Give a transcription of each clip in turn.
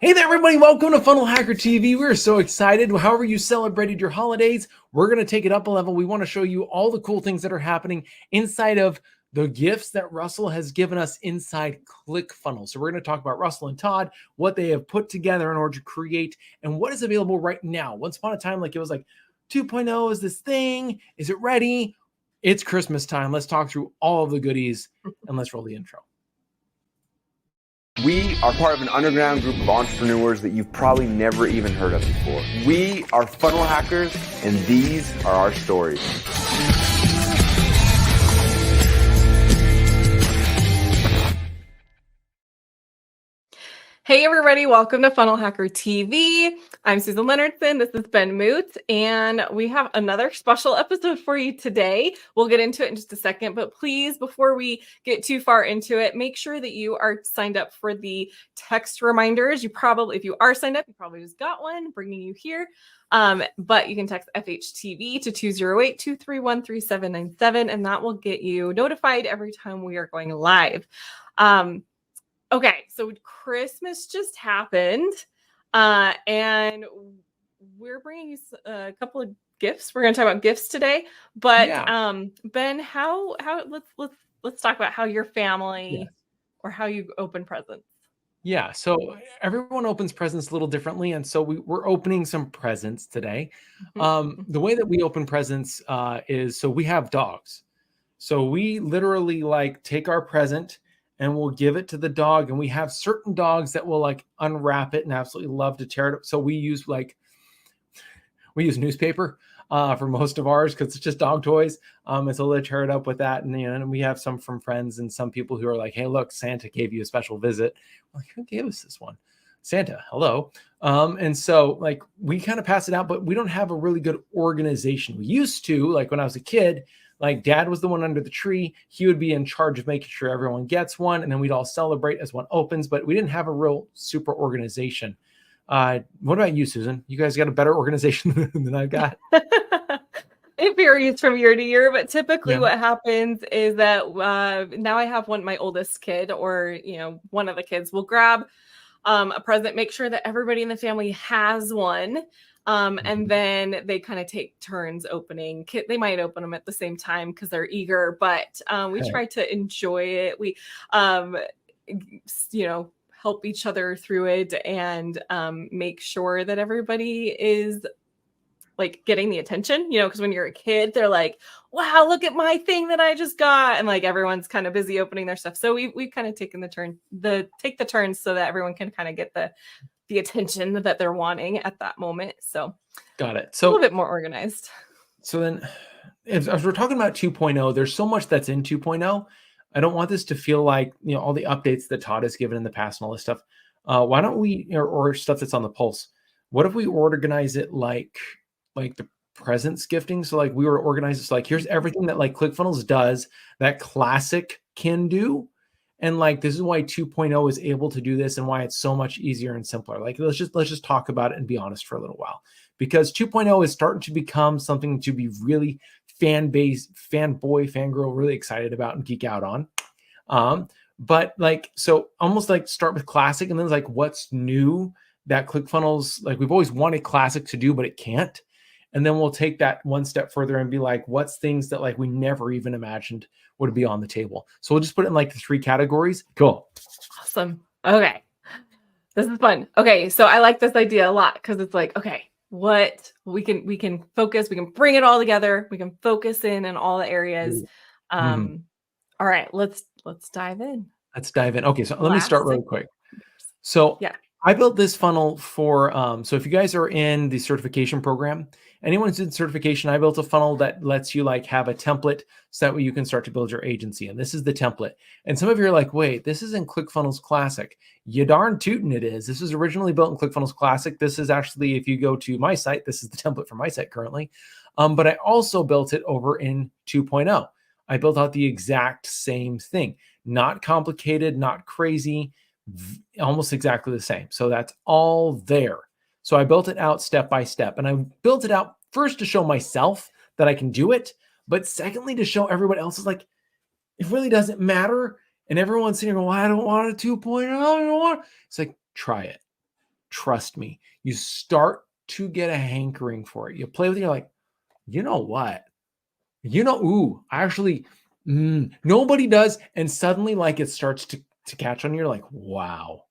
Hey there, everybody. Welcome to Funnel Hacker TV. We're so excited. However you celebrated your holidays, we're going to take it up a level. We want to show you all the cool things that are happening inside of the gifts that Russell has given us inside ClickFunnels. So we're going to talk about Russell and Todd, what they have put together in order to create, and what is available right now. Once upon a time, it was like 2.0 is this thing. Is it ready? It's Christmas time. Let's talk through all of the goodies, and let's roll the intro. We are part of an underground group of entrepreneurs that you've probably never even heard of before. We are funnel hackers, and these are our stories. Hey everybody, welcome to Funnel Hacker TV. I'm Susan Leonardson, this is Ben Moot, and we have another special episode for you today. We'll get into it in just a second, but please, before we get too far into it, make sure that you are signed up for the text reminders. If you are signed up, you probably just got one bringing you here. But you can text FHTV to 208-231-3797, and that will get you notified every time we are going live. Okay, so Christmas just happened, and we're bringing you a couple of gifts. We're going to talk about gifts today, but Ben, let's talk about how your family or how you open presents. Yeah, so everyone opens presents a little differently, and so we're opening some presents today. The way that we open presents is, so we have dogs. So we literally take our present and we'll give it to the dog, and we have certain dogs that will unwrap it and absolutely love to tear it up. So we use newspaper for most of ours because it's just dog toys. And so they'll tear it up with that. And, and we have some from friends and some people who are like, hey, look, Santa gave you a special visit. I'm like, who gave us this one? Santa, hello. And so we kind of pass it out, but we don't have a really good organization. We used to, when I was a kid, Dad was the one under the tree. He would be in charge of making sure everyone gets one, and then we'd all celebrate as one opens, but we didn't have a real super organization. What about you, Susan? You guys got a better organization than I've got? It varies from year to year, but typically what happens is that now I have my oldest kid, or one of the kids will grab a present, make sure that everybody in the family has one. And then they kind of take turns opening. They might open them at the same time because they're eager, but we try to enjoy it. We, help each other through it and make sure that everybody is getting the attention, because when you're a kid, they're like, wow, look at my thing that I just got. And everyone's kind of busy opening their stuff. So we've kind of taken take the turns so that everyone can kind of get the attention that they're wanting at that moment. So got it. So a little bit more organized. So then if we're talking about 2.0, there's so much that's in 2.0. I don't want this to feel like, all the updates that Todd has given in the past and all this stuff. Why don't we, or stuff that's on the pulse, what if we organize it like the presents gifting? So we were organized, it's here's everything that ClickFunnels does that Classic can do. And this is why 2.0 is able to do this and why it's so much easier and simpler. Let's just talk about it and be honest for a little while, because 2.0 is starting to become something to be really fangirl, really excited about and geek out on. But so almost start with Classic and then what's new that ClickFunnels, we've always wanted Classic to do, but it can't. And then we'll take that one step further and be what's things that we never even imagined would be on the table. So we'll just put it in the 3 categories. Cool. Awesome. Okay. This is fun. Okay. So I like this idea a lot because it's okay, what we can focus, we can bring it all together. We can focus in all the areas. All right, let's dive in. Let's dive in. Okay. So let me start really quick. So I built this funnel for, so if you guys are in the certification program, anyone who's in certification, I built a funnel that lets you have a template so that way you can start to build your agency. And this is the template. And some of you are like, wait, this isn't ClickFunnels Classic. You darn tootin' it is. This was originally built in ClickFunnels Classic. This is actually, if you go to my site, this is the template for my site currently. But I also built it over in 2.0. I built out the exact same thing. Not complicated, not crazy, almost exactly the same. So that's all there. So I built it out step by step, and I built it out first to show myself that I can do it, but secondly, to show everyone else is it really doesn't matter. And everyone's saying, well, I don't want a 2.0. I don't want. It's try it. trust me, you start to get a hankering for it. You play with it, you're like, you know what? Ooh, actually, nobody does. And suddenly, like, it starts to catch on. You're like, wow.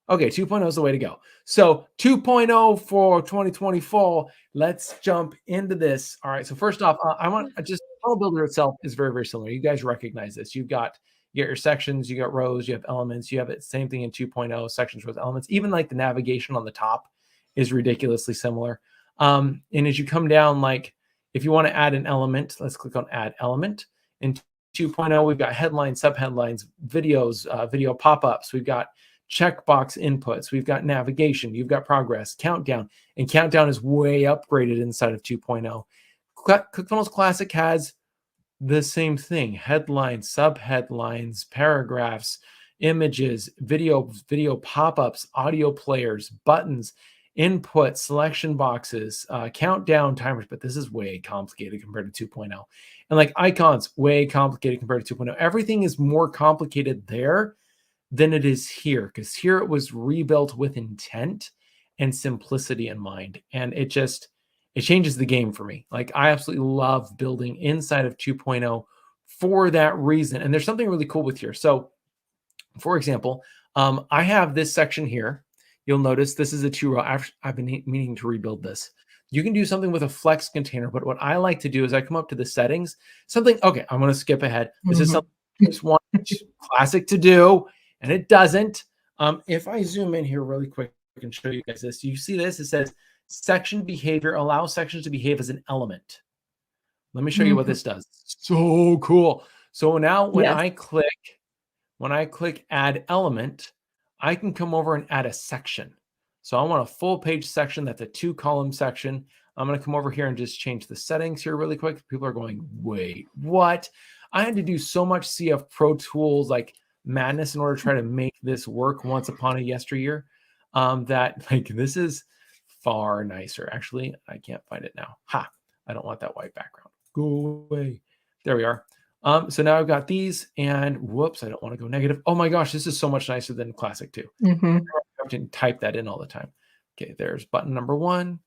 Okay, 2.0 is the way to go. So 2.0 for 2024. Let's jump into this. All right. So first off, I want just funnel builder itself is very, very similar. You guys recognize this. You got your sections, you got rows, you have elements. You have it same thing in 2.0, sections, rows, elements. Even like the navigation on the top is ridiculously similar. And as you come down, like if you want to add an element, let's click on add element. In 2.0, we've got headlines, subheadlines, videos, video pop-ups. We've got checkbox inputs. We've got navigation. You've got progress, countdown, and countdown is way upgraded inside of 2.0. ClickFunnels Classic has the same thing: headlines, subheadlines, paragraphs, images, video pop-ups, audio players, buttons, input, selection boxes, countdown timers. But this is way complicated compared to 2.0. And like icons, way complicated compared to 2.0. Everything is more complicated there than it is here, because here it was rebuilt with intent and simplicity in mind. And it changes the game for me. Like, I absolutely love building inside of 2.0 for that reason. And there's something really cool with here. So for example, I have this section here. You'll notice this is a 2-row. I've been meaning to rebuild this. You can do something with a flex container, but what I like to do is I come up to the settings, okay, I'm going to skip ahead. This is something I just want Classic to do, and it doesn't. If I zoom in here really quick, I can show you guys this. You see this? It says section behavior, allow sections to behave as an element. Let me show you what this does. So cool. So now when I click add element, I can come over and add a section. So I want a full page section. That's a 2-column section. I'm going to come over here and just change the settings here really quick. People are going, wait, what? I had to do so much CF Pro Tools like madness in order to try to make this work once upon a yesteryear, that like this is far nicer. Actually, I can't find it now. I don't want that white background. Go away. There we are. So now I've got these, and whoops, I don't want to go negative. Oh my gosh, this is so much nicer than Classic too. I have to type that in all the time. Okay, there's button number 1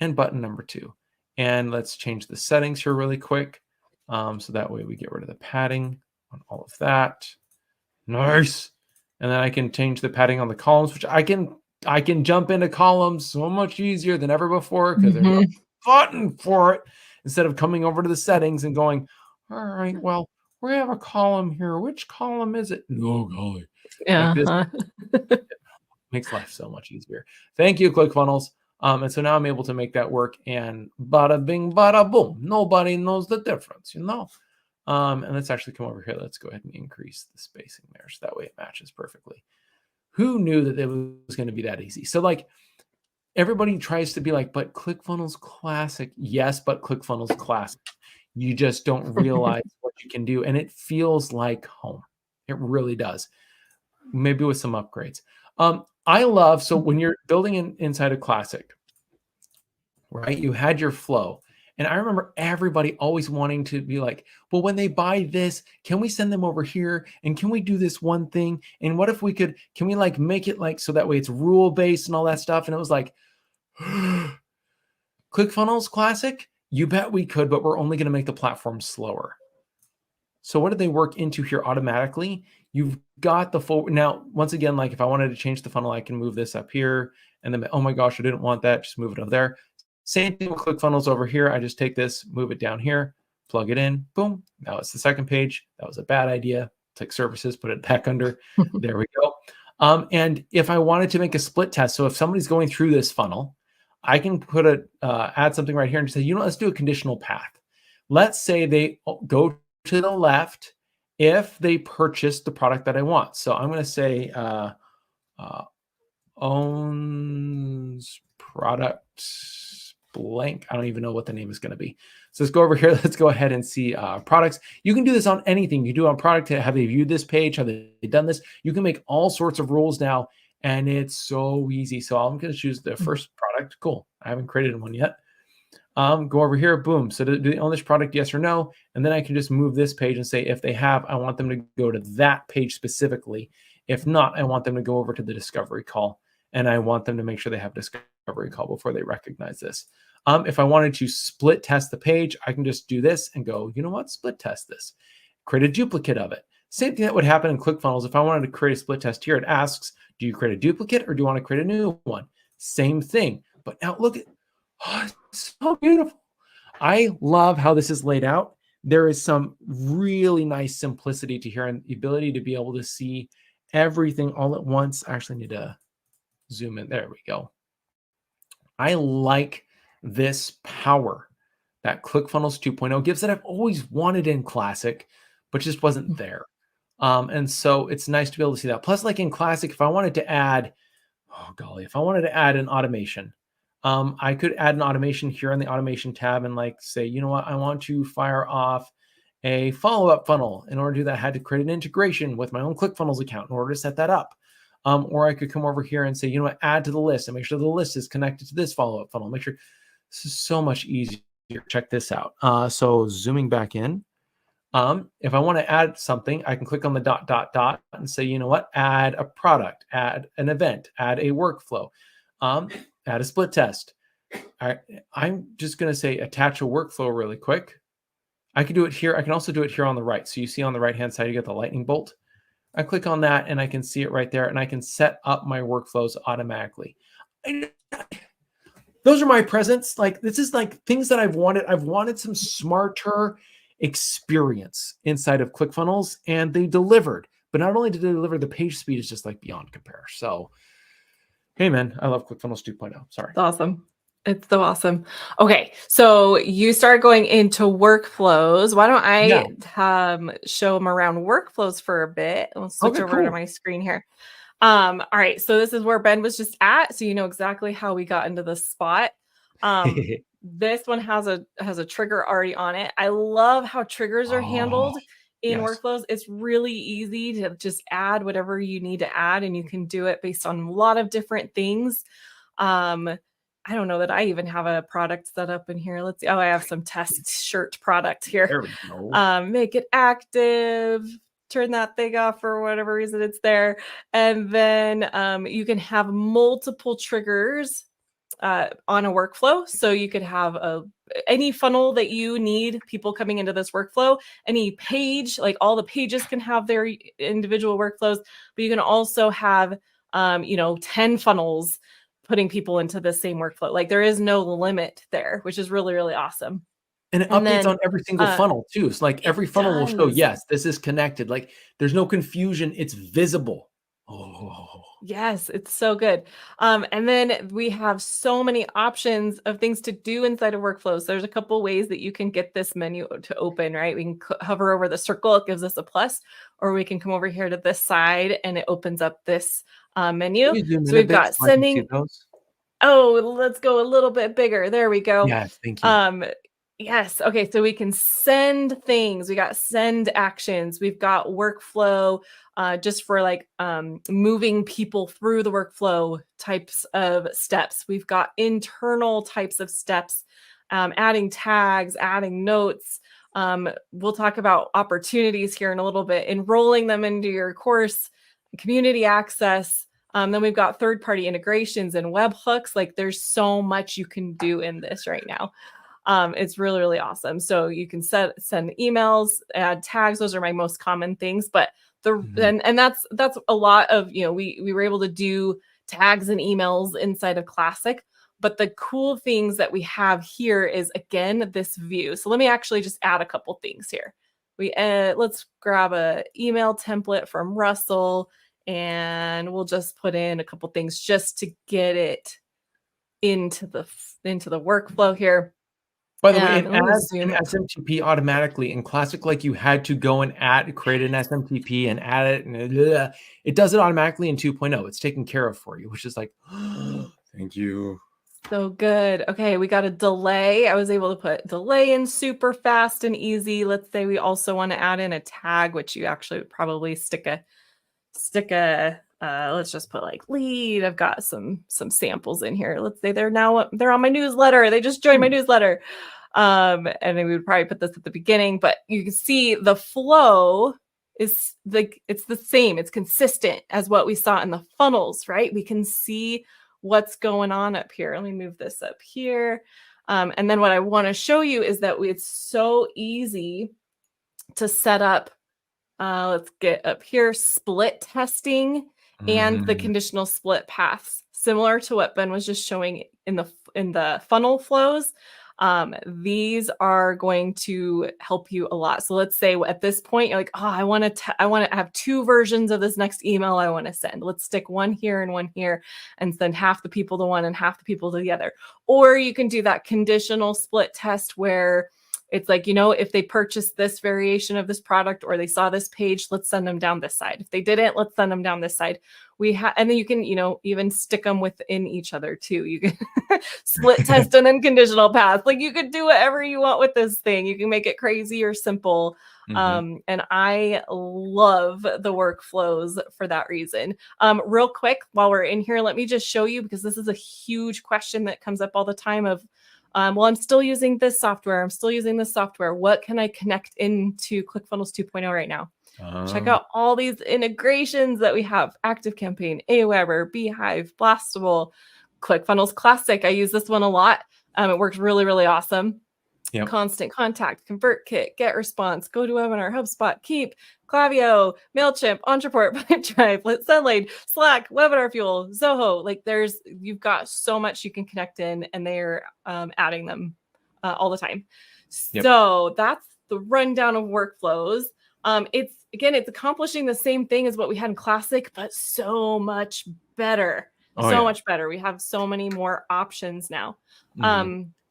and button number 2. And let's change the settings here really quick. So that way we get rid of the padding on all of that. Nice. And then I can change the padding on the columns, which I can jump into columns so much easier than ever before, because there's a button for it, instead of coming over to the settings and going, all right, well, we have a column here. Which column is it? Oh, golly. Yeah. Like this makes life so much easier. Thank you, ClickFunnels. And so now I'm able to make that work, and bada bing, bada boom. Nobody knows the difference, you know? And let's actually come over here. Let's go ahead and increase the spacing there, so that way it matches perfectly. Who knew that it was going to be that easy? So like, everybody tries to be like, but ClickFunnels Classic. Yes, but ClickFunnels Classic. You just don't realize what you can do. And it feels like home. It really does. Maybe with some upgrades. I love, so when you're building inside a Classic, right, you had your flow. And I remember everybody always wanting to be like, well, when they buy this, can we send them over here? And can we do this one thing? And what if can we like make it like, so that way it's rule based and all that stuff? And it was like, ClickFunnels Classic, you bet we could, but we're only going to make the platform slower. So what did they work into here automatically? You've got the full, now, once again, like if I wanted to change the funnel, I can move this up here, and then, oh my gosh, I didn't want that. Just move it over there. Same thing with ClickFunnels over here. I just take this, move it down here, plug it in, boom. Now it's the second page. That was a bad idea. Take services, put it back under. There we go. And if I wanted to make a split test, so if somebody's going through this funnel, I can put add something right here and just say, you know, let's do a conditional path. Let's say they go to the left if they purchase the product that I want. So I'm going to say owns product blank. I don't even know what the name is going to be. So let's go over here. Let's go ahead and see products. You can do this on anything. You do on product. Have they viewed this page? Have they done this? You can make all sorts of rules now, and it's so easy. So I'm going to choose the first product. Cool. I haven't created one yet. Go over here. Boom. So do they own this product? Yes or no? And then I can just move this page and say, if they have, I want them to go to that page specifically. If not, I want them to go over to the discovery call. and I want them to make sure they have discovery call before they recognize this. If I wanted to split test the page, I can just do this and go, you know what, split test this, create a duplicate of it. Same thing that would happen in ClickFunnels. If I wanted to create a split test here, it asks, do you create a duplicate or do you want to create a new one? Same thing. But now look at, oh, it's so beautiful. I love how this is laid out. There is some really nice simplicity to here and the ability to be able to see everything all at once. I actually need to zoom in. There we go. I like this power that ClickFunnels 2.0 gives that I've always wanted in Classic, but just wasn't there. And so it's nice to be able to see that. Plus, like in Classic, if I wanted to add, oh golly, if I wanted to add an automation, I could add an automation here in the automation tab and like say, you know what, I want to fire off a follow-up funnel. In order to do that, I had to create an integration with my own ClickFunnels account in order to set that up. Or I could come over here and say, you know what, add to the list and make sure the list is connected to this follow-up funnel. Make sure this is so much easier. Check this out. So zooming back in, if I want to add something, I can click on the dot and say, you know what, add a product, add an event, add a workflow, add a split test. I'm just going to say attach a workflow really quick. I can do it here. I can also do it here on the right. So you see on the right-hand side, you get the lightning bolt. I click on that and I can see it right there and I can set up my workflows automatically. Those are my presents. Like, this is like things that I've wanted. I've wanted some smarter experience inside of ClickFunnels, and they delivered. But not only did they deliver, the page speed is just like beyond compare. So, hey man, I love ClickFunnels 2.0. Sorry. It's awesome. It's so awesome. Okay, so you start going into workflows. Why don't I show them around workflows for a bit? We'll switch over to my screen here. All right, so this is where Ben was just at, so you know exactly how we got into this spot. This one has a trigger already on it. I love how triggers are handled in workflows. It's really easy to just add whatever you need to add, and you can do it based on a lot of different things. I don't know that I even have a product set up in here. Let's see. Oh, I have some test shirt product here. There we go. Make it active. Turn that thing off for whatever reason it's there. And then you can have multiple triggers on a workflow. So you could have any funnel that you need people coming into this workflow, any page, like all the pages can have their individual workflows, but you can also have, 10 funnels putting people into the same workflow. Like there is no limit there, which is really, really awesome. And it updates on every single funnel too. So like every funnel will show, yes, this is connected. Like there's no confusion. It's visible. Oh, yes, it's so good. And then we have so many options of things to do inside of workflows. There's a couple ways that you can get this menu to open, right? We can hover over the circle. It gives us a plus, or we can come over here to this side and it opens up this menu. So we've got sending. Oh, let's go a little bit bigger. There we go. Yes, thank you. Yes. Okay. So we can send things. We got send actions. We've got workflow just for like moving people through the workflow types of steps. We've got internal types of steps, adding tags, adding notes. We'll talk about opportunities here in a little bit, enrolling them into your course, community access. Then we've got third-party integrations and webhooks. Like there's so much you can do in this right now. It's really, really awesome. So you can send emails, add tags. Those are my most common things, but and that's a lot of, we were able to do tags and emails inside of Classic, but the cool things that we have here is again, this view. So let me actually just add a couple things here. Let's grab a email template from Russell and we'll just put in a couple things just to get it into the workflow here. By the way, it adds an SMTP automatically. In Classic, like you had to go and create an SMTP and add it, and it does it automatically in 2.0. It's taken care of for you, which is like, thank you. So good. Okay, we got a delay. I was able to put delay in super fast and easy. Let's say we also want to add in a tag, which you actually would probably stick a let's just put like lead. I've got some samples in here. Let's say they're on my newsletter. They just joined my newsletter. And then we would probably put this at the beginning, but you can see the flow is like, it's the same. It's consistent as what we saw in the funnels, right? We can see what's going on up here. Let me move this up here. And then what I want to show you is that it's so easy to set up. Let's get up here, split testing and the conditional split paths, similar to what Ben was just showing in the funnel flows. These are going to help you a lot. So let's say at this point, you're like, oh, I want to have 2 versions of this next email I want to send. Let's stick one here and one here and send half the people to one and half the people to the other. Or you can do that conditional split test where it's like, if they purchased this variation of this product or they saw this page, let's send them down this side. If they didn't, let's send them down this side. And then you can, even stick them within each other too. You can split test and then conditional path. Like you could do whatever you want with this thing. You can make it crazy or simple. And I love the workflows for that reason. Real quick, while we're in here, let me just show you, because this is a huge question that comes up all the time of, well, I'm still using this software. I'm still using this software. What can I connect into ClickFunnels 2.0 right now? Check out all these integrations that we have: ActiveCampaign, Aweber, Beehive, Blastable, ClickFunnels Classic. I use this one a lot. It works really, really awesome. Yep. Constant Contact, ConvertKit, GetResponse, GoToWebinar, HubSpot, Keep, Klaviyo, MailChimp, Ontraport, Pipedrive, SendLane, Slack, Webinar Fuel, Zoho. Like you've got so much you can connect in, and they're adding them all the time. Yep. So that's the rundown of workflows. It's accomplishing the same thing as what we had in Classic, but so much better. Much better. We have so many more options now.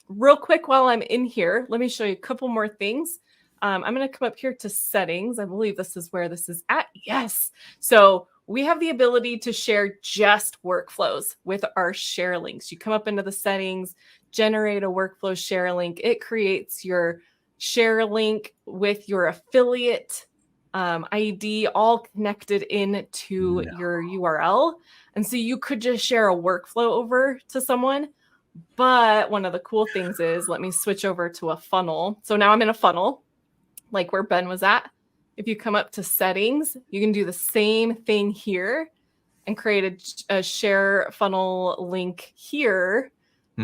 Real quick, while I'm in here, let me show you a couple more things. I'm going to come up here to settings. I believe this is where this is at. Yes. So we have the ability to share just workflows with our share links. You come up into the settings, generate a workflow share link. It creates your share link with your affiliate ID all connected into your URL. And so you could just share a workflow over to someone. But one of the cool things is, let me switch over to a funnel. So now I'm in a funnel, like where Ben was at. If you come up to settings, you can do the same thing here and create a share funnel link here.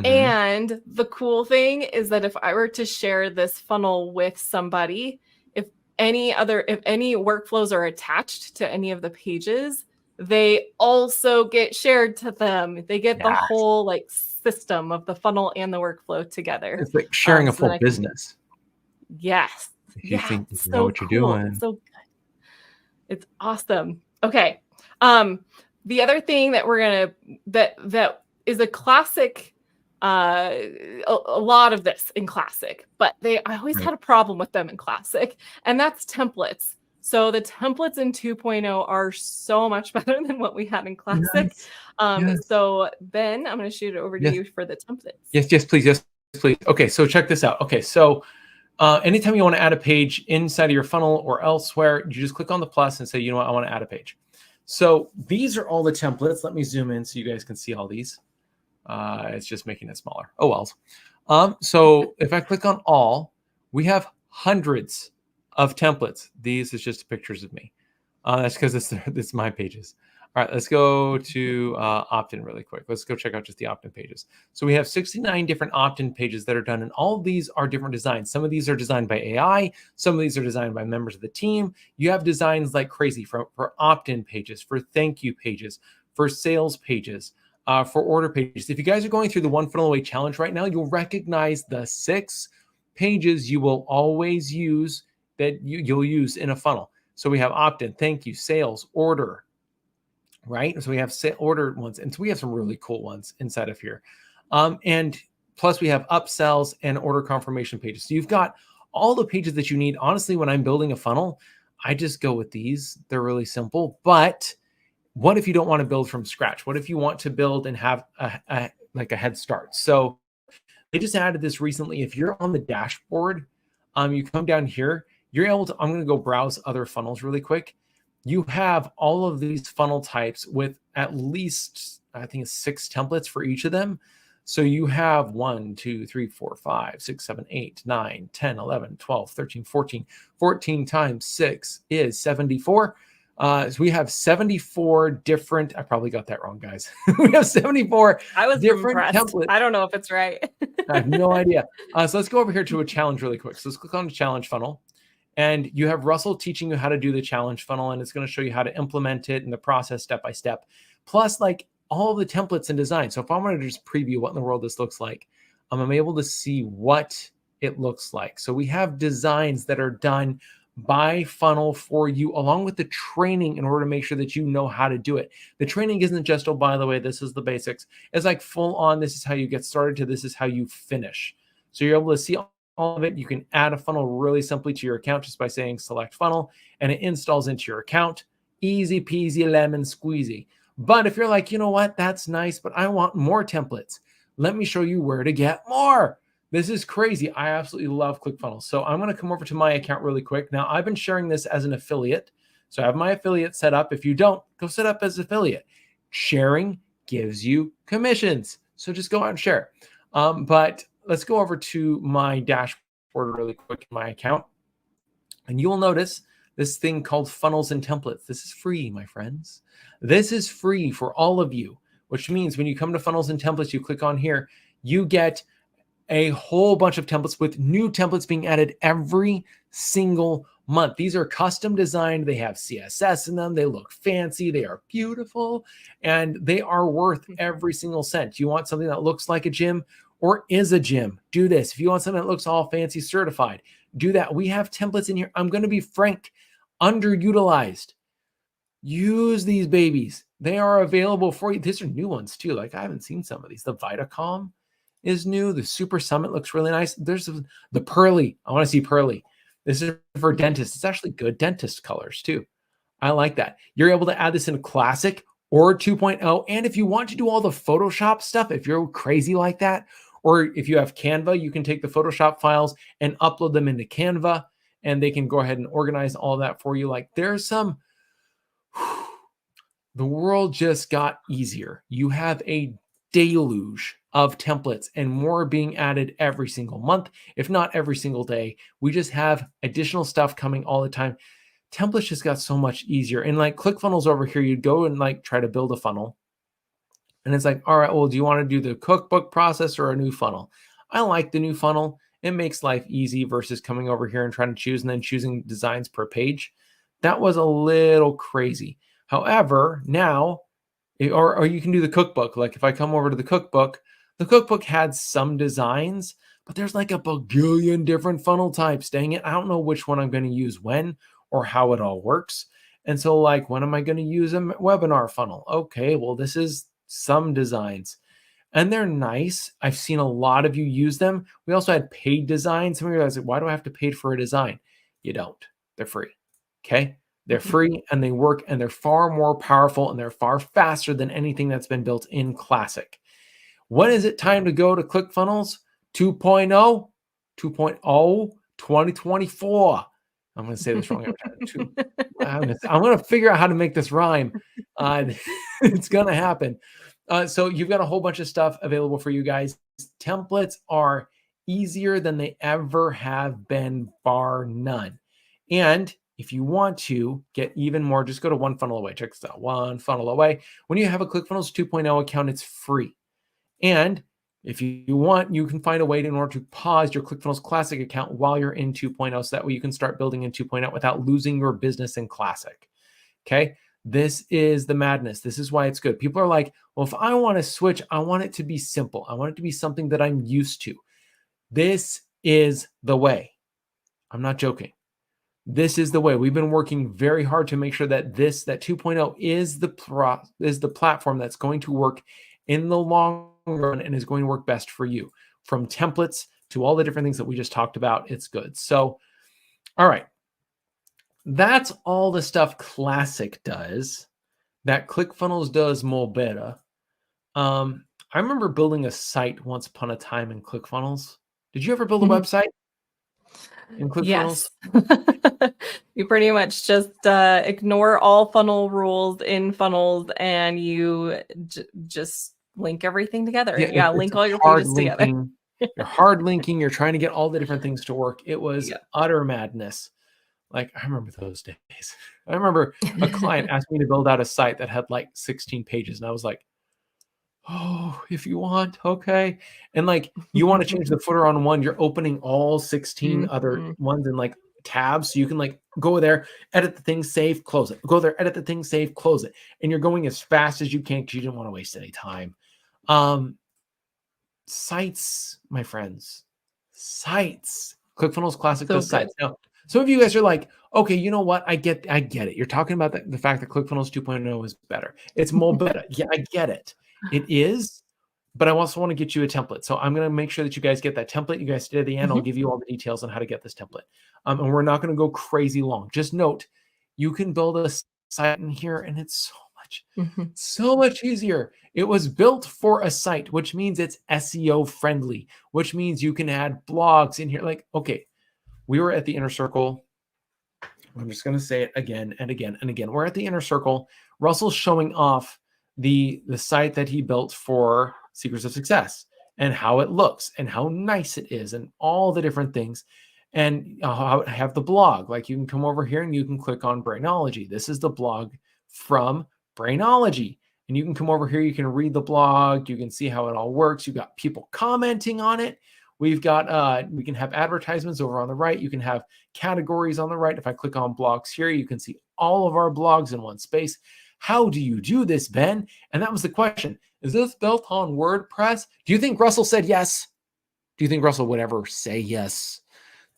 And the cool thing is that if I were to share this funnel with somebody, if any workflows are attached to any of the pages, they also get shared to them. They get the whole system of the funnel and the workflow together. It's like sharing a full business. Yes. If you think you know what you're doing. It's so good. It's awesome. Okay. The other thing that that is a classic, a lot of this in Classic, but I always had a problem with them in Classic, and that's templates. So the templates in 2.0 are so much better than what we had in Classic. So Ben, I'm going to shoot it over to you for the templates. Yes, please. Yes, please. Okay, so check this out. Okay, so anytime you want to add a page inside of your funnel or elsewhere, you just click on the plus and say, you know what, I want to add a page. So these are all the templates. Let me zoom in so you guys can see all these. It's just making it smaller. Oh, well. So if I click on all, we have hundreds of templates. These is just pictures of me. That's because it's my pages. All right, let's go to opt-in really quick. Let's go check out just the opt-in pages. So we have 69 different opt-in pages that are done, and all of these are different designs. Some of these are designed by AI. Some of these are designed by members of the team. You have designs like crazy for opt-in pages, for thank you pages, for sales pages, for order pages. If you guys are going through the One Funnel Away challenge right now, you'll recognize the 6 pages you will always use that you'll use in a funnel. So we have opt-in, thank you, sales, order, right? So we have order ones, and so we have some really cool ones inside of here. And plus we have upsells and order confirmation pages. So you've got all the pages that you need. Honestly, when I'm building a funnel, I just go with these. They're really simple. But what if you don't want to build from scratch? What if you want to build and have a head start? So they just added this recently. If you're on the dashboard, you come down here, you're able to, I'm going to go browse other funnels really quick. You have all of these funnel types with at least, I think it's 6 templates for each of them. So you have 1, 2, 3, 4, 5, 6, 7, 8, 9, 10, 11, 12, 13, 14. 14 times 6 is 74. So we have 74 different, I probably got that wrong, guys. We have 74 different templates. I don't know if it's right. I have no idea. So let's go over here to a challenge really quick. So let's click on the challenge funnel. And you have Russell teaching you how to do the challenge funnel, and it's going to show you how to implement it and the process step by step, plus like all the templates and designs. So if I wanted to just preview what in the world this looks like, I'm able to see what it looks like. So we have designs that are done by funnel for you, along with the training in order to make sure that you know how to do it. The training isn't just, oh, by the way, this is the basics. It's like full on, this is how you get started to this is how you finish. So you're able to see all of it. You can add a funnel really simply to your account just by saying select funnel, and it installs into your account. Easy peasy lemon squeezy. But if you're like, you know what, that's nice, but I want more templates, let me show you where to get more. This is crazy. I absolutely love ClickFunnels. So I'm going to come over to my account really quick. Now, I've been sharing this as an affiliate. So I have my affiliate set up. If you don't, go set up as affiliate. Sharing gives you commissions. So just go out and share. But let's go over to my dashboard really quick in my account. And you will notice this thing called funnels and templates. This is free, my friends. This is free for all of you, which means when you come to funnels and templates, you click on here, you get a whole bunch of templates with new templates being added every single month. These are custom designed. They have CSS in them. They look fancy. They are beautiful, and they are worth every single cent. You want something that looks like a gym or is a gym? Do this. If you want something that looks all fancy certified, do that. We have templates in here. I'm going to be frank, underutilized. Use these babies. They are available for you. These are new ones too. Like I haven't seen some of these. The Vitacom is new. The Super Summit looks really nice. There's the Pearly. I want to see Pearly. This is for dentists. It's actually good dentist colors too. I like that. You're able to add this in Classic or 2.0. And if you want to do all the Photoshop stuff, if you're crazy like that, or if you have Canva, you can take the Photoshop files and upload them into Canva, and they can go ahead and organize all that for you. Like there's some, the world just got easier. You have a deluge of templates and more being added every single month, if not every single day. We just have additional stuff coming all the time. Templates just got so much easier. And like ClickFunnels over here, you'd go and like try to build a funnel. And it's like, all right, well, do you want to do the cookbook process or a new funnel? I like the new funnel. It makes life easy versus coming over here and trying to choose and then choosing designs per page. That was a little crazy. However, now, or you can do the cookbook. Like if I come over to the cookbook had some designs, but there's like a bagillion different funnel types. Dang it, I don't know which one I'm going to use when or how it all works. And so like, when am I going to use a webinar funnel? Okay, well, this is some designs and they're nice. I've seen a lot of you use them. We also had paid designs. Some of you guys are like, why do I have to pay for a design? You don't. They're free. Okay. They're free and they work and they're far more powerful and they're far faster than anything that's been built in Classic. When is it time to go to ClickFunnels 2.0? 2.0 2024. I'm going to say this wrong every time. I'm going to figure out how to make this rhyme. It's going to happen. So you've got a whole bunch of stuff available for you guys. Templates are easier than they ever have been, bar none. And if you want to get even more, just go to One Funnel Away. Check this out, One Funnel Away. When you have a ClickFunnels 2.0 account, it's free. And if you want, you can find a way in order to pause your ClickFunnels Classic account while you're in 2.0, so that way you can start building in 2.0 without losing your business in Classic. Okay, this is the madness. This is why it's good. People are like, well, if I want to switch, I want it to be simple. I want it to be something that I'm used to. This is the way. I'm not joking. This is the way. We've been working very hard to make sure that that 2.0 is the platform that's going to work in the long run and is going to work best for you. From templates to all the different things that we just talked about, it's good. So, all right. That's all the stuff Classic does that ClickFunnels does more better. I remember building a site once upon a time in ClickFunnels. Did you ever build a website in ClickFunnels? Yes. You pretty much just ignore all funnel rules in funnels and you just link everything together. Yeah, Yeah, it's link all your hard pages together. linking. You're hard linking. You're trying to get all the different things to work. It was Yeah. utter madness. Like, I remember those days. I remember a client asked me to build out a site that had like 16 pages. And I was like, oh, if you want, okay. And like, you want to change the footer on one, you're opening all 16 other ones in like tabs. So you can like go there, edit the thing, save, close it. Go there, edit the thing, save, close it. And you're going as fast as you can because you didn't want to waste any time. Sites, my friends, sites. ClickFunnels Classic does sites. Now, some of you guys are like, okay, you know what? I get it. You're talking about the fact that ClickFunnels 2.0 is better. It's more better. Yeah, I get it. It is, but I also want to get you a template. So I'm going to make sure that you guys get that template. You guys stay at the end. I'll give you all the details on how to get this template. And we're not going to go crazy long. Just note, you can build a site in here, and it's so much easier. It was built for a site, which means it's SEO friendly, which means you can add blogs in here. Like, okay, we were at the Inner Circle. I'm just going to say it again and again and again. We're at the Inner Circle. Russell's showing off the site that he built for Secrets of Success and how it looks and how nice it is and all the different things. And how I have the blog. Like, you can come over here and you can click on Brainology. This is the blog from Brainology. And you can come over here, you can read the blog, you can see how it all works. You've got people commenting on it. We've got, we can have advertisements over on the right. You can have categories on the right. If I click on blogs here, you can see all of our blogs in one space. How do you do this, Ben? And that was the question. Is this built on WordPress? Do you think Russell said yes? Do you think Russell would ever say yes?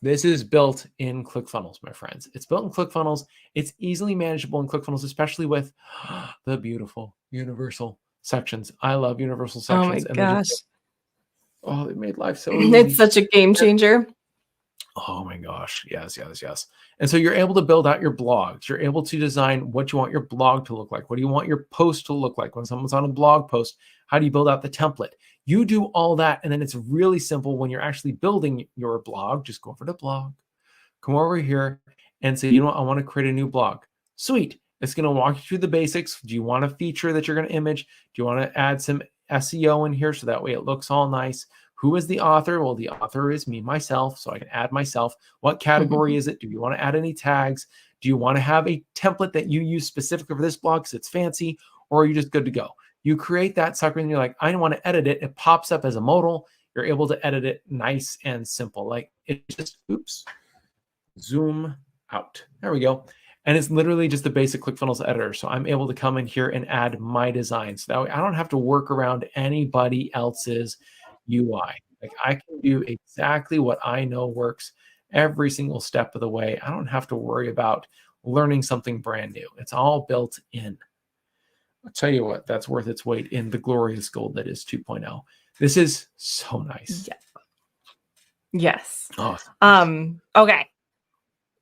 This is built in ClickFunnels, my friends. It's built in ClickFunnels. It's easily manageable in ClickFunnels, especially with the beautiful universal sections. I love universal sections. Oh my gosh. They made life so easy. It's such a game changer. Oh my gosh. Yes. And so you're able to build out your blogs. You're able to design what you want your blog to look like. What do you want your post to look like? When someone's on a blog post, how do you build out the template? You do all that, and then it's really simple when you're actually building your blog. Just go over to blog, come over here, and say, you know what, I want to create a new blog. Sweet. It's going to walk you through the basics. Do you want a feature that you're going to image? Do you want to add some SEO in here so that way it looks all nice? Who is the author? Well, the author is me, myself, so I can add myself. What category is it? Do you want to add any tags? Do you want to have a template that you use specifically for this blog because it's fancy, or are you just good to go? You create that sucker and you're like, I don't want to edit it. It pops up as a modal. You're able to edit it nice and simple. Like, it just, oops, zoom out. There we go. And it's literally just the basic ClickFunnels editor. So I'm able to come in here and add my designs. That way I don't have to work around anybody else's UI. Like, I can do exactly what I know works every single step of the way. I don't have to worry about learning something brand new. It's all built in. I'll tell you what, that's worth its weight in the glorious gold that is 2.0. This is so nice. Yes. Awesome. Okay.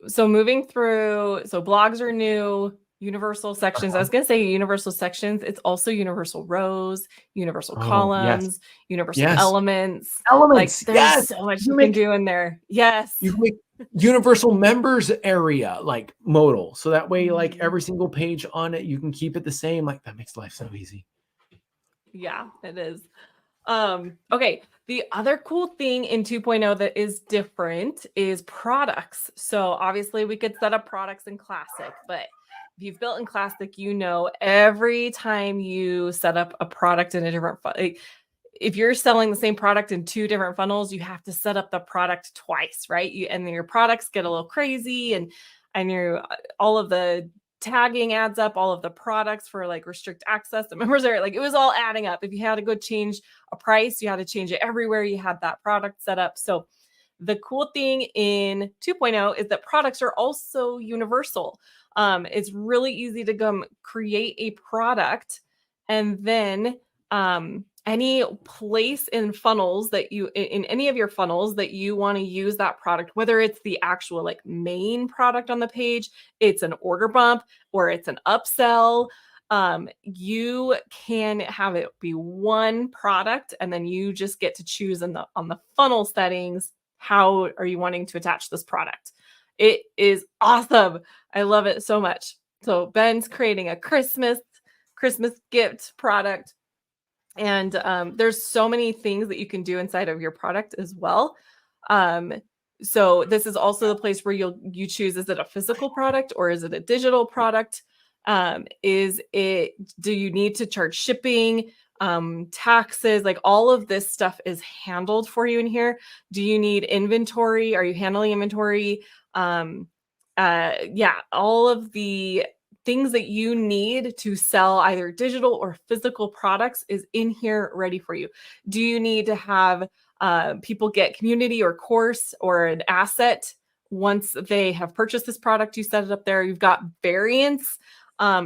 So moving through, so blogs are new, universal sections. I was going to say universal sections. It's also universal rows, universal columns, universal elements. Like, there's so much you can do in there. Yes. You can make universal members area, like modal. So that way, like, every single page on it, you can keep it the same. Like, that makes life so easy. Yeah, it is. Okay. The other cool thing in 2.0 that is different is products. So obviously we could set up products in Classic, but if you've built in Classic, you know, every time you set up a product in a different, like, if you're selling the same product in 2 different funnels, you have to set up the product twice, right? And then your products get a little crazy, and your all of the tagging adds up, all of the products for like restrict access, the members are like, it was all adding up. If you had to go change a price, you had to change it everywhere you had that product set up. So the cool thing in 2.0 is that products are also universal. It's really easy to come create a product, and then any place in funnels that you, in any of your funnels that you want to use that product, whether it's the actual like main product on the page, it's an order bump, or it's an upsell, you can have it be one product, and then you just get to choose on the funnel settings, how are you wanting to attach this product. It is awesome. I love it so much. So Ben's creating a Christmas gift product. And there's so many things that you can do inside of your product as well. So this is also the place where you choose, is it a physical product or is it a digital product? Do you need to charge shipping, taxes? Like all of this stuff is handled for you in here. Do you need inventory? Are you handling inventory? Yeah, all of the things that you need to sell either digital or physical products is in here ready for you. Do you need to have people get community or course or an asset once they have purchased this product? You set it up there. You've got variants.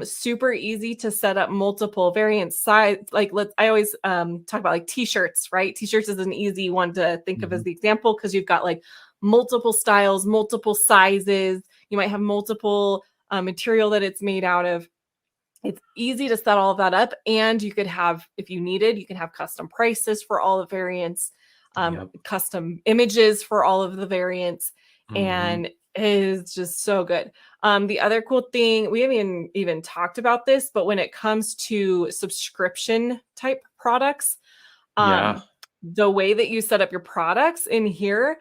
Super easy to set up multiple variants size. Like I always talk about like t-shirts, right? T-shirts is an easy one to think of as the example, because you've got like multiple styles, multiple sizes. You might have multiple material that it's made out of. It's easy to set all of that up. And you could have, if you needed, you can have custom prices for all the variants, custom images for all of the variants. And it's just so good. The other cool thing, we haven't even talked about this, but when it comes to subscription type products, the way that you set up your products in here,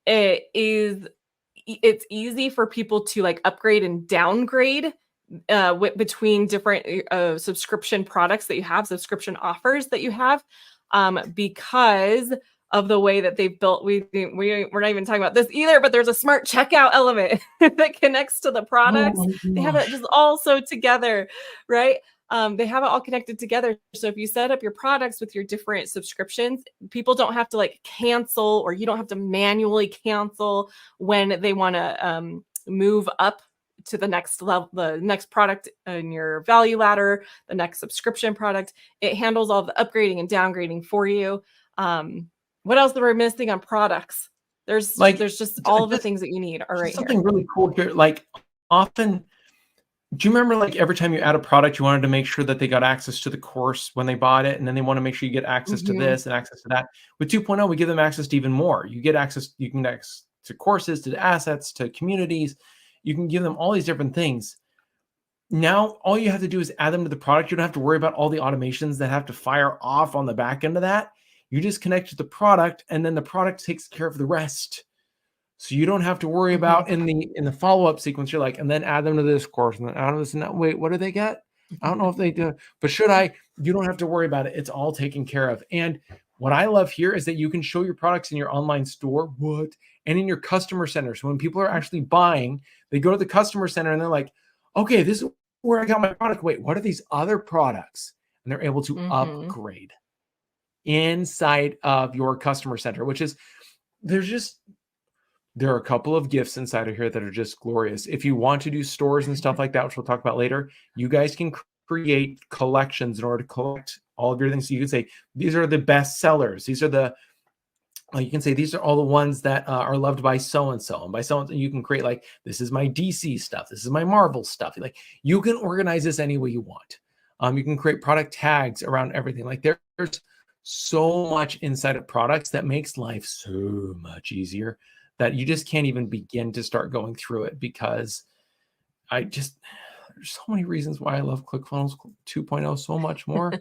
it's easy for people to like upgrade and downgrade between different subscription products that you have, subscription offers that you have, because of the way that they've built. We're not even talking about this either, but there's a smart checkout element that connects to the products. They have it just all so together, right? They have it all connected together. So if you set up your products with your different subscriptions, people don't have to like cancel, or you don't have to manually cancel when they want to move up to the next level, the next product in your value ladder, the next subscription product. It handles all the upgrading and downgrading for you. What else that we're missing on products? There's just all of the things that you need are right here. Something really cool here. Like often, do you remember like every time you add a product, you wanted to make sure that they got access to the course when they bought it, and then they want to make sure you get access to this and access to that. With 2.0, we give them access to even more. You get access, you can access to courses, to assets, to communities. You can give them all these different things. Now, all you have to do is add them to the product. You don't have to worry about all the automations that have to fire off on the back end of that. You just connect to the product, and then the product takes care of the rest. So you don't have to worry about in the follow-up sequence. You're like, and then add them to this course, and then add them to this and that. Wait, what do they get? I don't know if they do, but should I? You don't have to worry about it. It's all taken care of. And what I love here is that you can show your products in your online store, and in your customer center. So when people are actually buying, they go to the customer center and they're like, okay, this is where I got my product. Wait, what are these other products? And they're able to upgrade inside of your customer center, which is, there are a couple of gifts inside of here that are just glorious. If you want to do stores and stuff like that, which we'll talk about later, you guys can create collections in order to collect all of your things. So you can say, these are the best sellers. These are the, you can say, these are all the ones that are loved by so-and-so. And by so-and-so, you can create like, this is my DC stuff. This is my Marvel stuff. Like you can organize this any way you want. You can create product tags around everything. Like there's so much inside of products that makes life so much easier that you just can't even begin to start going through it, because there's so many reasons why I love ClickFunnels 2.0 so much more.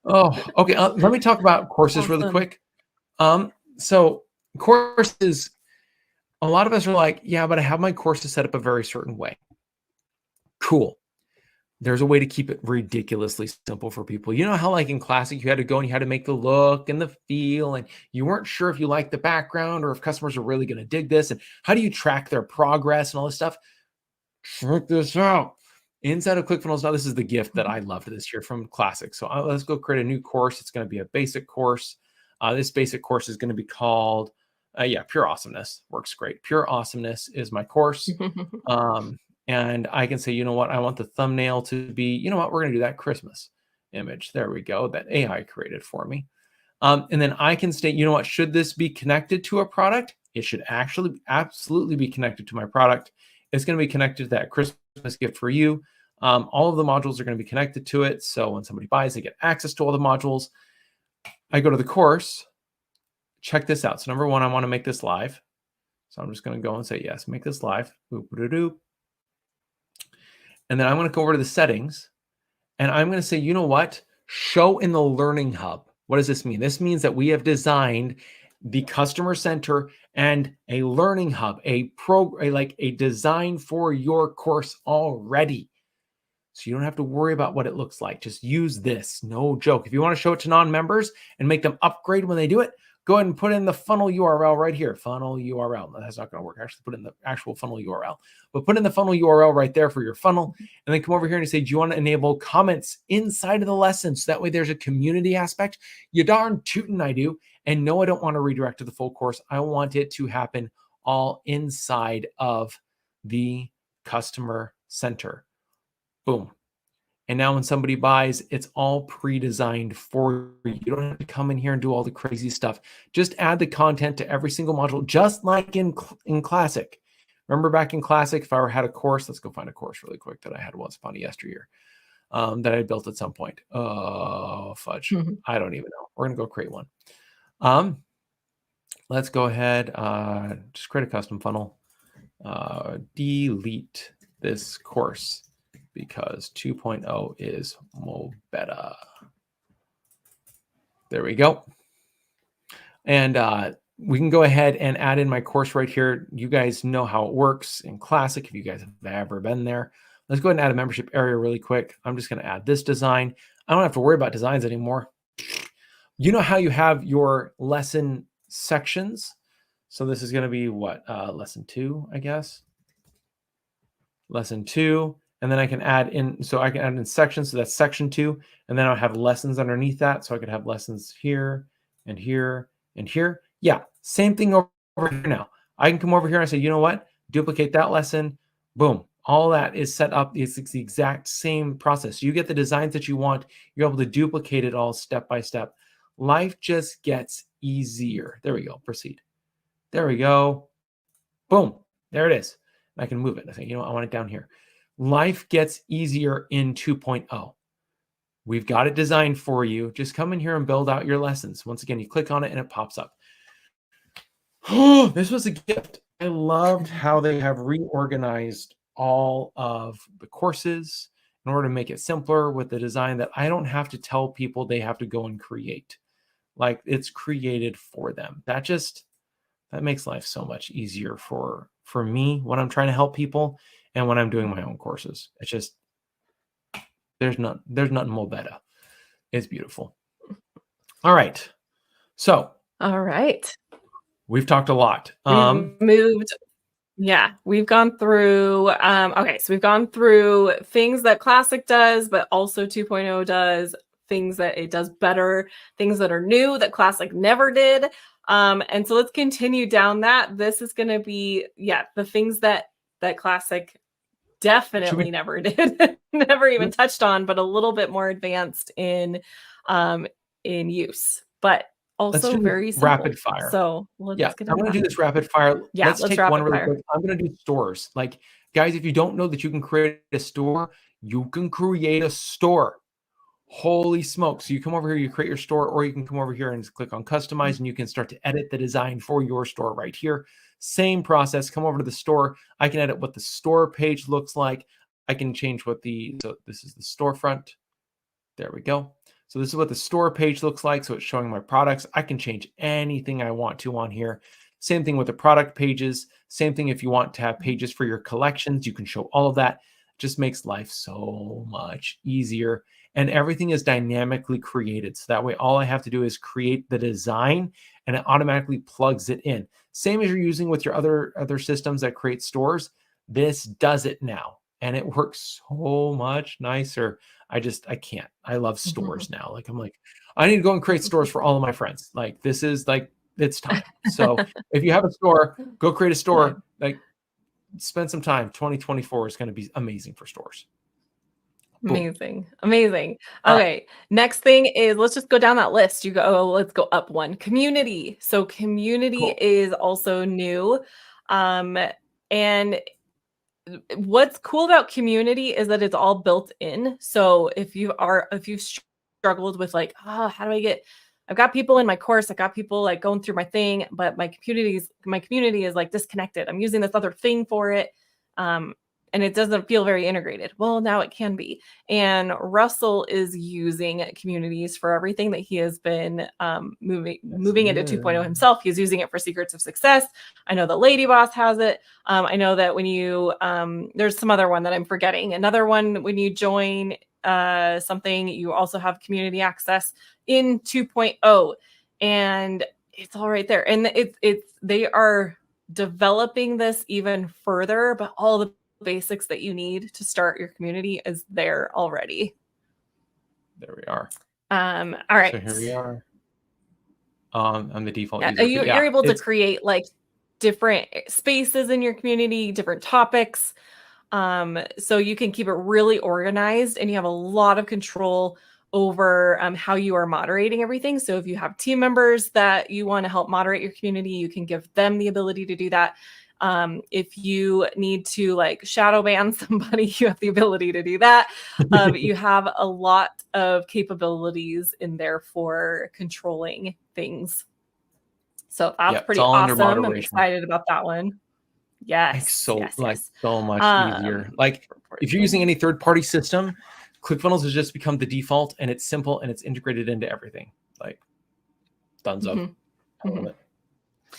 Oh, okay. Let me talk about courses really quick. So courses, a lot of us are like, yeah, but I have my courses set up a very certain way. Cool. There's a way to keep it ridiculously simple for people. You know how like in Classic, you had to go and you had to make the look and the feel, and you weren't sure if you liked the background or if customers are really going to dig this, and how do you track their progress and all this stuff? Check this out. Inside of ClickFunnels, now this is the gift that I loved this year from Classic. So let's go create a new course. It's going to be a basic course. This basic course is going to be called, Pure Awesomeness. Works great. Pure Awesomeness is my course. And I can say, you know what? I want the thumbnail to be, you know what? We're going to do that Christmas image. There we go. That AI created for me. And then I can state, you know what? Should this be connected to a product? It should actually absolutely be connected to my product. It's going to be connected to that Christmas gift for you. All of the modules are going to be connected to it. So when somebody buys, they get access to all the modules. I go to the course. Check this out. So number one, I want to make this live. So I'm just going to go and say, yes, make this live. Boop-a-doo-doo. And then I'm going to go over to the settings, and I'm going to say, you know what? Show in the Learning Hub. What does this mean? This means that we have designed the customer center and a learning hub, like a design for your course already. So you don't have to worry about what it looks like. Just use this. No joke. If you want to show it to non-members and make them upgrade when they do it, go ahead and put in the funnel URL right here. Funnel URL. No, that's not going to work. Actually, put in the actual funnel URL. But put in the funnel URL right there for your funnel. And then come over here and say, do you want to enable comments inside of the lesson? So that way there's a community aspect. You darn tootin' I do. And no, I don't want to redirect to the full course. I want it to happen all inside of the customer center. Boom. And now when somebody buys, it's all pre-designed for you. You don't have to come in here and do all the crazy stuff. Just add the content to every single module, just like in Classic. Remember back in Classic, if I ever had a course, let's go find a course really quick that I had once upon a yesteryear that I built at some point. Oh, fudge. I don't even know. We're going to go create one. Let's go ahead. Just create a custom funnel. Delete this course, because 2.0 is more better. There we go. And we can go ahead and add in my course right here. You guys know how it works in Classic if you guys have ever been there. Let's go ahead and add a membership area really quick. I'm just going to add this design. I don't have to worry about designs anymore. You know how you have your lesson sections? So this is going to be what? Lesson 2, I guess. Lesson 2. And then I can add in, so I can add in sections. So that's section 2. And then I'll have lessons underneath that. So I could have lessons here and here and here. Yeah, same thing over here now. I can come over here and say, you know what? Duplicate that lesson. Boom. All that is set up. It's the exact same process. You get the designs that you want. You're able to duplicate it all step by step. Life just gets easier. There we go. Proceed. There we go. Boom. There it is. And I can move it. I say, you know what? I want it down here. Life gets easier in 2.0. We've got it designed for you. Just come in here and build out your lessons. Once again, you click on it and it pops up. Oh, this was a gift. I loved how they have reorganized all of the courses in order to make it simpler with the design that I don't have to tell people they have to go and create. Like, it's created for them. That makes life so much easier for me when I'm trying to help people and when I'm doing my own courses. It's just, there's nothing more better. It's beautiful. All right. So. All right. We've talked a lot. We've gone through, okay, so we've gone through things that Classic does, but also 2.0 does, things that it does better, things that are new that Classic never did. And so let's continue down that. This is going to be, the things that Classic definitely never did, never even touched on, but a little bit more advanced in use, but also very simple. Rapid fire. So let's get I'm going to do this rapid fire. Let's take one really quick. I'm going to do stores. Like, guys, if you don't know that you can create a store, you can create a store. Holy smokes. So you come over here, you create your store, or you can come over here and click on customize, and you can start to edit the design for your store right here. Same process. Come over to the store. I can edit what the store page looks like. I can change so this is the storefront. There we go. So this is what the store page looks like. So it's showing my products. I can change anything I want to on here. Same thing with the product pages. Same thing if you want to have pages for your collections, you can show all of that. Just makes life so much easier. And everything is dynamically created. So that way, all I have to do is create the design and it automatically plugs it in. Same as you're using with your other systems that create stores. This does it now. And it works so much nicer. I can't. I love stores now. Like, I'm like, I need to go and create stores for all of my friends. Like, this is like, it's time. So if you have a store, go create a store. Like, spend some time. 2024 is going to be amazing for stores. Amazing. Okay. Right. Next thing is, let's just go down that list. Let's go up one. Community. So community is also new. And what's cool about community is that it's all built in. So if you've struggled with like, how do I've got people in my course, I've got people like going through my thing, but my community is like disconnected. I'm using this other thing for it. And and it doesn't feel very integrated. Well, now it can be. And Russell is using communities for everything that he has been moving into 2.0 himself. He's using it for Secrets of Success. I know that Lady Boss has it. I know that when you, there's some other one that I'm forgetting. Another one, when you join something, you also have community access in 2.0, and it's all right there. And they are developing this even further, but all the basics that you need to start your community is there already. There we are. All right. So here we are. On the default user. You're able to create like different spaces in your community, different topics. So you can keep it really organized, and you have a lot of control over how you are moderating everything. So if you have team members that you want to help moderate your community, you can give them the ability to do that. If you need to like shadow ban somebody, you have the ability to do that. You have a lot of capabilities in there for controlling things. So that's pretty awesome. I'm excited about that one. Yes. So much easier. Like if you're using any third-party system, ClickFunnels has just become the default, and it's simple and it's integrated into everything. Like, tons of. I love it.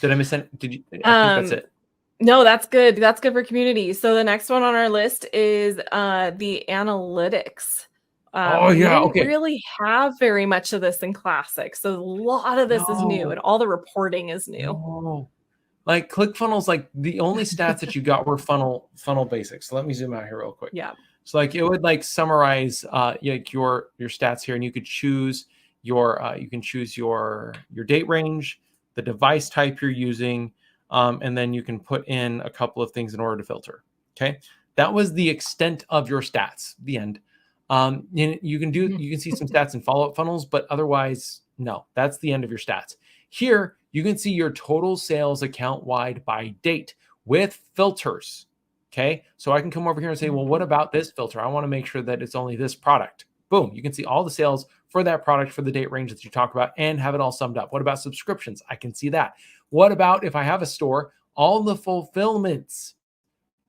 Did I miss any? Did you? I think that's it. No, that's good. That's good for community. So the next one on our list is the analytics. We don't really have very much of this in Classic. So a lot of this is new, and all the reporting is new. Like ClickFunnels, like the only stats that you got were funnel basics. So let me zoom out here real quick. Yeah. So like it would like summarize like your stats here, and you could choose your date range, the device type you're using, and then you can put in a couple of things in order to filter. Okay, that was the extent of your stats. The end. You can see some stats in follow-up funnels, but otherwise, no, that's the end of your stats. Here you can see your total sales account wide by date with filters. Okay, so I can come over here and say, well, what about this filter? I want to make sure that it's only this product. Boom, you can see all the sales for that product for the date range that you talk about and have it all summed up. What about subscriptions? I can see that. What about if I have a store, all the fulfillments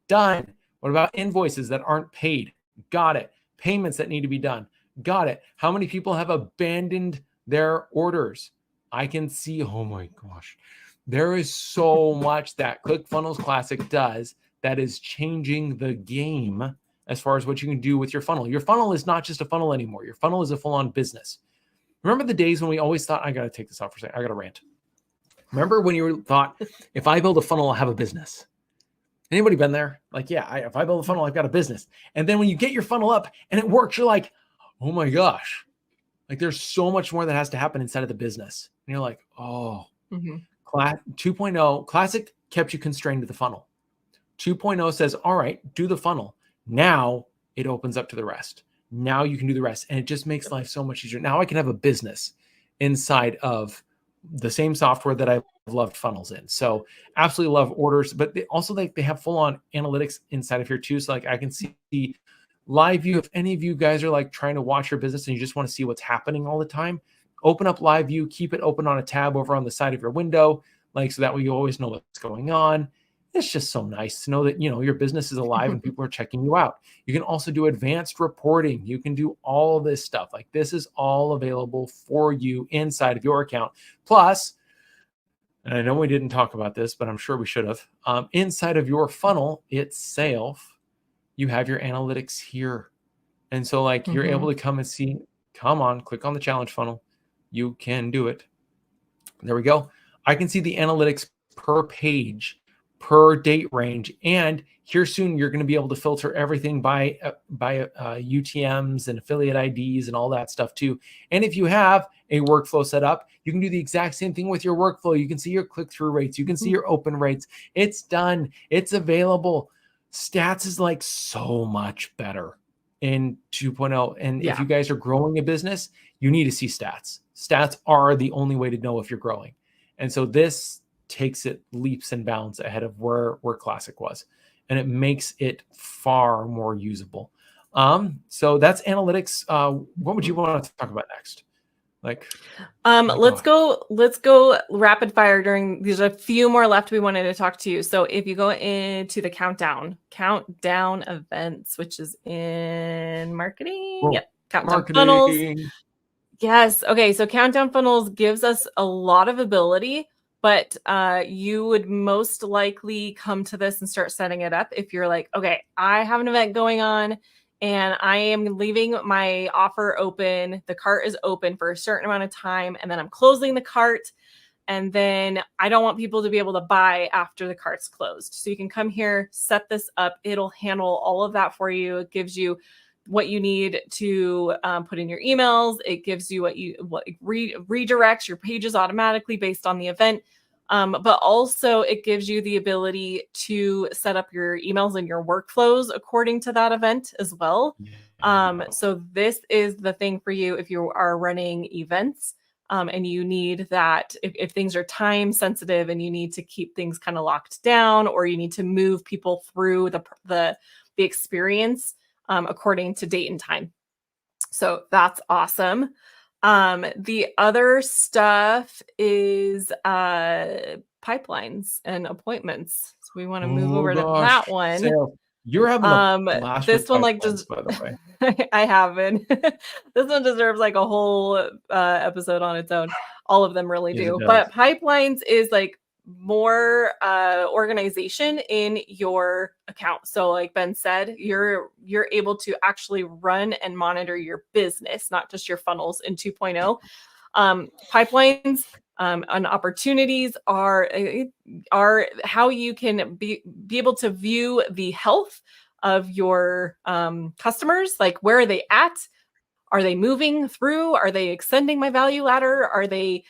done? What about invoices that aren't paid? Got it. Payments that need to be done? Got it. How many people have abandoned their orders? I can see, oh my gosh, there is so much that ClickFunnels Classic does that is changing the game as far as what you can do with your funnel. Your funnel is not just a funnel anymore. Your funnel is a full-on business. Remember the days when we always thought, I got to take this off for a second. I got to rant. Remember when you thought, if I build a funnel, I'll have a business? Anybody been there? Like, yeah, if I build a funnel, I've got a business. And then when you get your funnel up and it works, you're like, oh my gosh, like there's so much more that has to happen inside of the business. And you're like, oh, 2.0 Classic kept you constrained to the funnel. 2.0 says, all right, do the funnel. Now it opens up to the rest. Now you can do the rest. And it just makes life so much easier. Now I can have a business inside of the same software that I've loved funnels in. So absolutely love orders, but they also they have full on analytics inside of here too. So like I can see live view. If any of you guys are like trying to watch your business and you just want to see what's happening all the time, open up live view, keep it open on a tab over on the side of your window. Like, so that way you always know what's going on. It's just so nice to know that, you know, your business is alive and people are checking you out. You can also do advanced reporting. You can do all this stuff. Like this is all available for you inside of your account. Plus, and I know we didn't talk about this, but I'm sure we should have. Inside of your funnel itself, you have your analytics here. And so like you're able to come and see, come on, click on the challenge funnel. You can do it. There we go. I can see the analytics per page, per date range. And here soon, you're going to be able to filter everything by UTMs and affiliate IDs and all that stuff too. And if you have a workflow set up, you can do the exact same thing with your workflow. You can see your click-through rates. You can see your open rates. It's done. It's available. Stats is like so much better in 2.0. And if you guys are growing a business, you need to see stats. Stats are the only way to know if you're growing. And so this takes it leaps and bounds ahead of where Classic was. And it makes it far more usable. So that's analytics. What would you want to talk about next? Like, let's go rapid fire there's a few more left we wanted to talk to you. So if you go into the countdown events, which is in marketing. Oh, Yep. Countdown marketing. funnels. Yes. Okay. So countdown funnels gives us a lot of ability, but you would most likely come to this and start setting it up if you're like, okay, I have an event going on and I am leaving my offer open. The cart is open for a certain amount of time, and then I'm closing the cart. And then I don't want people to be able to buy after the cart's closed. So you can come here, set this up. It'll handle all of that for you. It gives you what you need to put in your emails. It gives you redirects your pages automatically based on the event. But also it gives you the ability to set up your emails and your workflows according to that event as well. So this is the thing for you if you are running events. And you need that if things are time sensitive and you need to keep things kind of locked down, or you need to move people through the experience according to date and time. So that's awesome. The other stuff is pipelines and appointments. So we want to move over to that one. Sarah, you're having a blast this with one pipelines, just by the way. I haven't. This one deserves like a whole episode on its own. All of them really do. But pipelines is like more organization in your account. So like Ben said, you're able to actually run and monitor your business, not just your funnels in 2.0. Pipelines and opportunities are how you can be able to view the health of your customers. Like, where are they at? Are they moving through? Are they extending my value ladder? Are they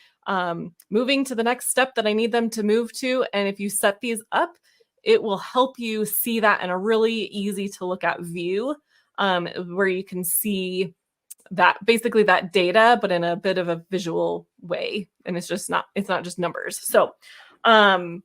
moving to the next step that I need them to move to? And if you set these up, it will help you see that in a really easy to look at view, where you can see that basically that data, but in a bit of a visual way. And it's not just numbers. So then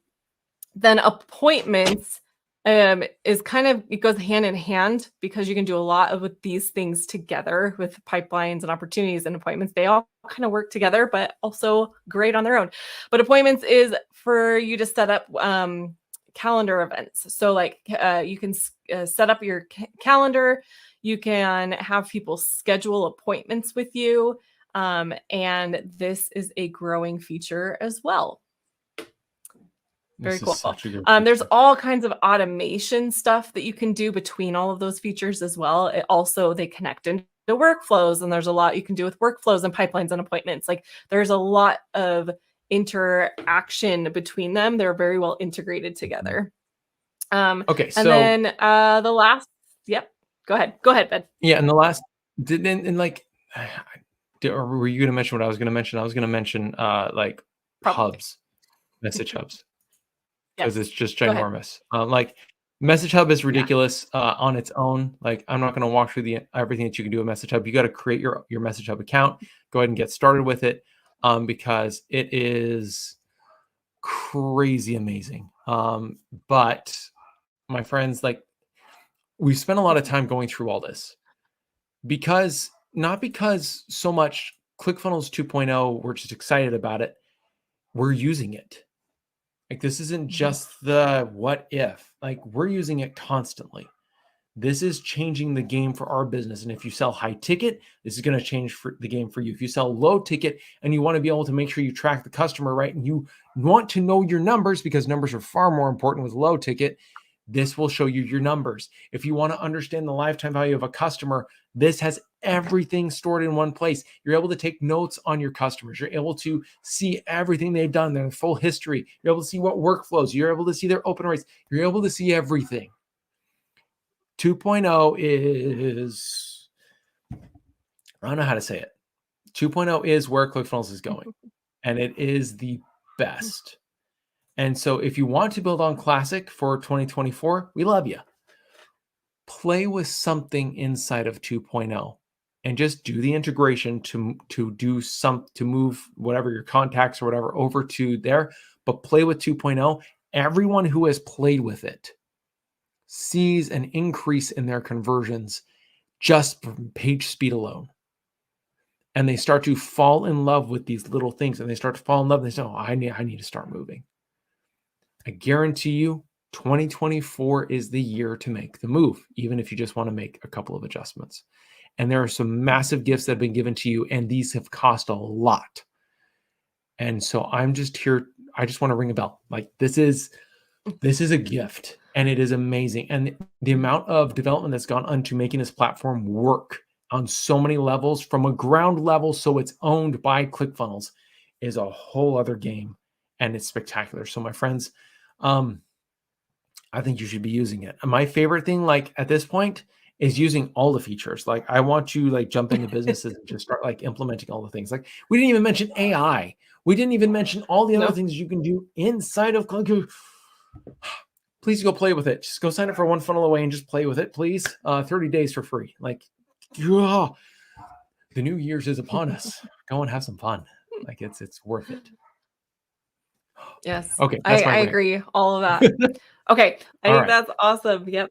appointments is kind of, it goes hand in hand, because you can do a lot of with these things together with pipelines and opportunities and appointments. They all kind of work together, but also great on their own. But appointments is for you to set up calendar events. So like you can set up your calendar. You can have people schedule appointments with you. And this is a growing feature as well. Very cool. There's all kinds of automation stuff that you can do between all of those features as well. They connect into workflows, and there's a lot you can do with workflows and pipelines and appointments. Like, there's a lot of interaction between them. They're very well integrated together. Okay. So, and then the last, yep. Go ahead, Ben. Yeah. And the last, or were you going to mention what I was going to mention? I was going to mention like hubs, message hubs. Because it's just ginormous. Like, Message Hub is ridiculous on its own. Like, I'm not going to walk through everything that you can do with Message Hub. You got to create your Message Hub account. Go ahead and get started with it, because it is crazy amazing. But my friends, like, we've spent a lot of time going through all this not because so much ClickFunnels 2.0, we're just excited about it. We're using it. Like, this isn't just the what if. Like, we're using it constantly. This is changing the game for our business. And if you sell high ticket, this is going to change the game for you. If you sell low ticket and you want to be able to make sure you track the customer right, and you want to know your numbers, because numbers are far more important with low ticket, this will show you your numbers. If you want to understand the lifetime value of a customer, this has everything stored in one place. You're able to take notes on your customers. You're able to see everything they've done, their full history. You're able to see what workflows. You're able to see their open rates. You're able to see everything. 2.0 is, I don't know how to say it. 2.0 is where ClickFunnels is going, and it is the best. And so if you want to build on Classic for 2024, we love you. Play with something inside of 2.0 and just do the integration to move whatever your contacts or whatever over to there, but play with 2.0. Everyone who has played with it sees an increase in their conversions just from page speed alone. and they start to fall in love with these little things, and they start to fall in love. And they say, oh, I need to start moving. I guarantee you 2024 is the year to make the move, even if you just want to make a couple of adjustments. And there are some massive gifts that have been given to you, and these have cost a lot. And so I'm just here. I just want to ring a bell. Like this is a gift, and it is amazing. And the amount of development that's gone into making this platform work on so many levels, from a ground level, so it's owned by ClickFunnels, is a whole other game, and it's spectacular. So my friends, I think you should be using it. And my favorite thing, like at this point, is using all the features. Like I want you like jump into businesses and just start like implementing all the things. Like we didn't even mention AI. We didn't even mention all the other things you can do inside of ClickFunnels. Please go play with it. Just go sign up for One Funnel Away and just play with it, please. 30 days for free. Like, the new year's is upon us. Go and have some fun. Like it's worth it. Yes. Okay. I agree. All of that. Okay. I think that's awesome. Yep.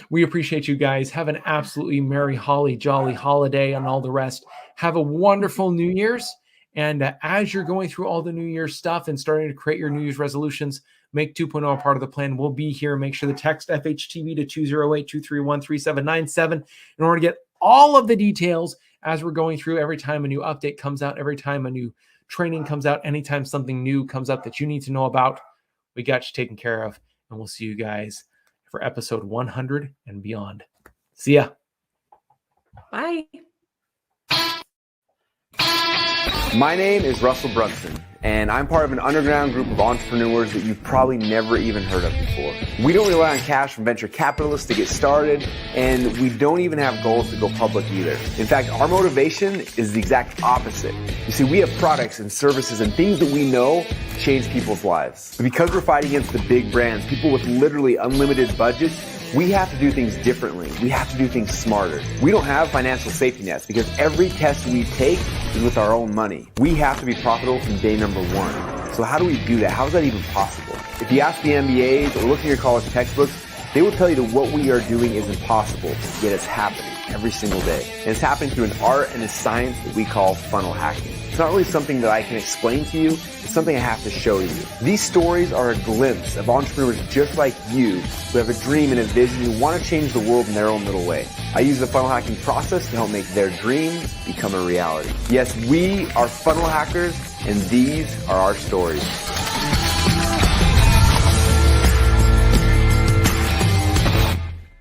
We appreciate you guys. Have an absolutely merry, holly, jolly holiday and all the rest. Have a wonderful New Year's. And as you're going through all the New Year's stuff and starting to create your New Year's resolutions, make 2.0 a part of the plan. We'll be here. Make sure to text FHTV to 208-231-3797 in order to get all of the details as we're going through every time a new update comes out, every time a new training comes out, anytime something new comes up that you need to know about. We got you taken care of, and we'll see you guys for episode 100 and beyond. See ya. Bye. My name is Russell Brunson, and I'm part of an underground group of entrepreneurs that you've probably never even heard of before. We don't rely on cash from venture capitalists to get started, and we don't even have goals to go public either. In fact, our motivation is the exact opposite. You see, we have products and services and things that we know change people's lives. But because we're fighting against the big brands, people with literally unlimited budgets, we have to do things differently. We have to do things smarter. We don't have financial safety nets because every test we take is with our own money. We have to be profitable from day number one. So how do we do that? How is that even possible? If you ask the MBAs or look at your college textbooks, they will tell you that what we are doing is impossible, yet it's happening every single day. And it's happening through an art and a science that we call funnel hacking. It's not really something that I can explain to you. It's something I have to show you. These stories are a glimpse of entrepreneurs just like you who have a dream and a vision who want to change the world in their own little way. I use the funnel hacking process to help make their dreams become a reality. Yes, we are funnel hackers, and these are our stories.